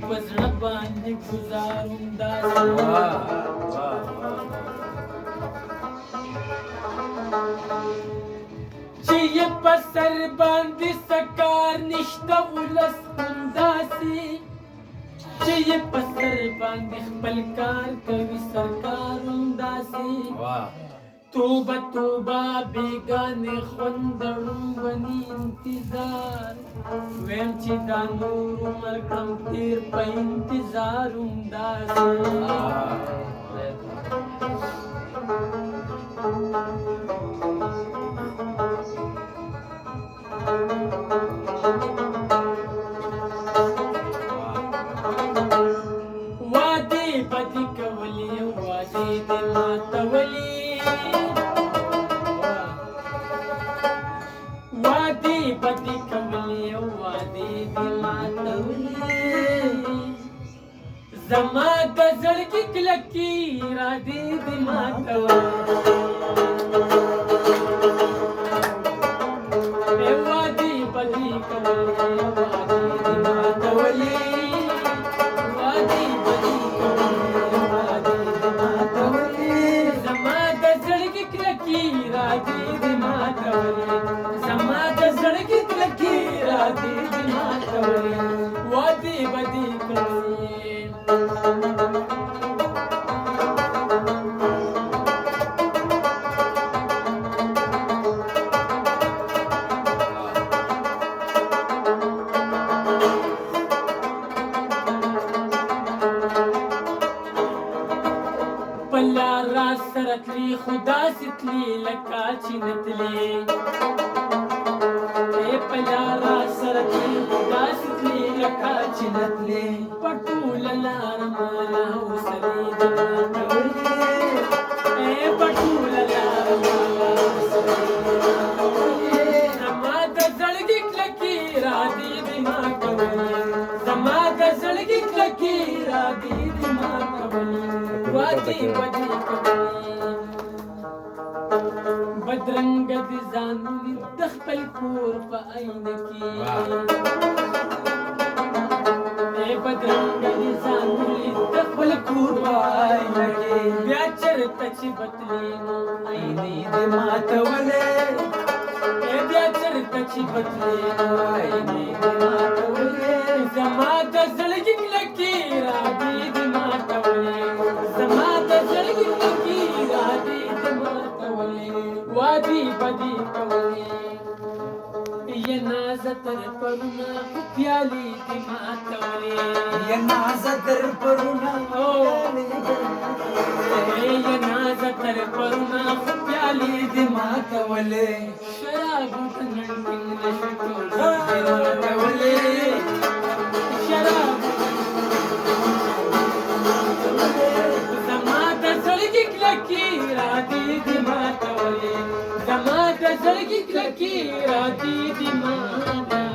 پزړه باندې گزاروم داسې چې یې په سر باندې سکار نشته ولس همداسې چې یې په سر باندې خپل کار کوي سرکار همداسې توبه توبه بیگانې خوندړم ونی انتظار ویم چې دا نور عمر کړم تیر په انتظار همداسې وعدې بدې کولې وعدې دې ماتولې وعدې بدې کولې وعدې دې ماتولې زما د زړګي کلکې ارادې دې ماتولې وعدې بدې کولې وعدې دې ماتولې زما د زړګي کلکې ارادې دې ماتولې وعدې بدې کولې په لار را سره تلې خو داسې تلې لکه چې نه تلې په لار را سره تلې خو داسې تلې لکه چې نه تلې په ټوله لاره ماله حوصلې دې ماتولې په ټوله لاره ماله حوصلې دې ماتولې زما د زړګي کلکې ارادې دې ماتولې زما د زړګي کلکې ارادې دې ماتولې وعدې بدې کولې بدرنګ دې ځان ولید د خپل کور په آینه کې بدرنګ دې ځان ولید د خپل کور په آینه کې بیا چېرته چې بتلې نو آینې دې ماتولې بیا چېرته چې بتلې نو آینې دې ماتولې زما د زړګي کلکې ارادې دې ماتولې زما د زړګي کلکې ارادې دې ماتولې وعدې بدې کولې یې نازه تر پرونه پیالې دې ماتولې یې نازه تر پرونه یې نازه تر پرونه پیالې دې ماتولې شرابو ته ننګین نشو ماتولې شرابو زما د زړګي کلکې ارادې دې ماتولې زما د زړګي کلکې ارادې دې ماتولې